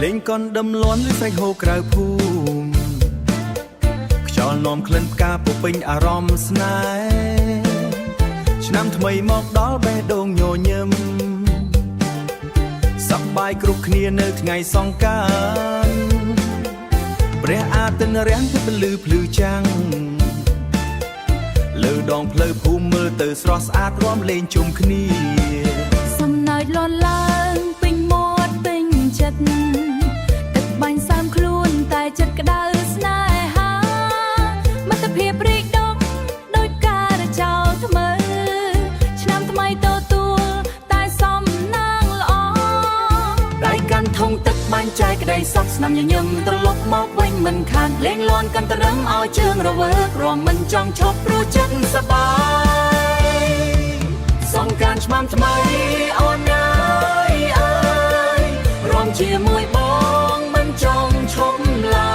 លេងកនដុំលាន់ឬស្រែកហូរក្រៅភូមិខ្យល់នាំក្លិនផ្កាពុពេញអារម្មណ៍ស្នេហ៍ឆ្នាំថ្មីមកដល់បេះដូងញញឹមសប្បាយគ្រប់គ្នានៅថ្ងៃសង្កាន្តព្រះអាទិត្យរាំងពីពលឺភ្លឺចាំងលើដងផ្លូវភូមិមើលទៅស្រស់ស្អាតរួមលេងជុំគ្នាសំណើចលាន់ឡើងពេញមាត់ពេញចិត្តទឹកបាញ់សើមខ្លួនតែចិត្តក្តៅស្នេហាមិត្តភាពរីកដុំដោយការចោលថ្មើរឆ្នាំថ្មីទទួលតែសំណាងល្អដៃកាន់ធុងទឹកបាញ់ចែកក្តីសុខស្នាមញញឹមត្រឡប់មកវិញមិនខានលេងលាន់កាន់តរឹងឲ្យជើងរវើករំមិនចង់ឈប់ព្រោះចិត្តសប្បាយសង្ការឆ្មាំថ្មីអូនអើយអើយរំជាមួយបងមិនចង់ឈប់ឡើ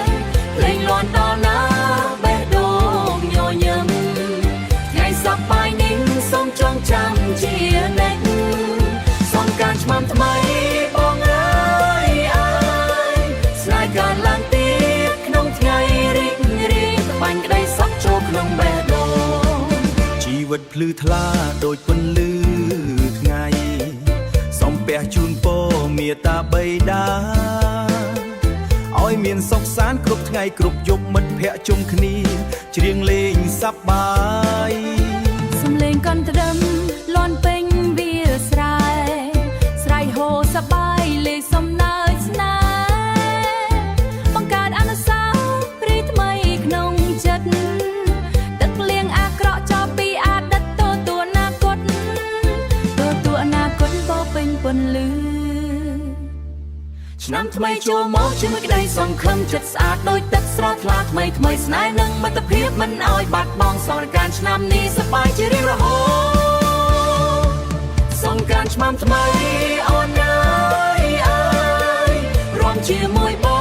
យលេងលាន់ដល់ណាបេះដូងញញឹមថ្ងៃសប្បាយនេះសូមចងចាំជានិច្ចសង្ការឆ្មាំថ្មីបងអើយអើយស្នេហ៍កើតឡើងទៀតក្នុងថ្ងៃរីករាយបាញ់ក្តីសុខចូលក្នុងបេះដូងជីវិតភ្លឺថ្លាដូចពន្លឺថ្ងៃសំពះជូនពរមេត្តាបិតាឲ្យមានសុខសាន្តគ្រប់ថ្ងៃគ្រប់យប់មិត្តភ័ក្តិជុំគ្នាច្រៀងលេងសប្បាយសំលេងកន្តដិមលាន់ពេញវាលស្រែស្រែហូរសប្បាយលេងសំណើចស្នេហ៍បង្កើតអនុស្សាវរីយ៍ថ្មីក្នុងចិត្តទឹកលៀងអាក្រក់ចោលពីអតីតទទួលអនាគតពោពេញពន្លឺឆ្នាំថ្មីចូលមកជាមួយក្តីសង្ឃឹមចិត្តស្អាតដូចទឹកស្រស់ថ្លាថ្មីថ្មីស្នេហ៍និងមិត្តភាពមិនឲ្យបាត់បង់សង្ការឆ្នាំនេះសប្បាយជារៀងរហូតសង្ការឆ្នាំថ្មីអូនអើយអើយរួមជាមួយបង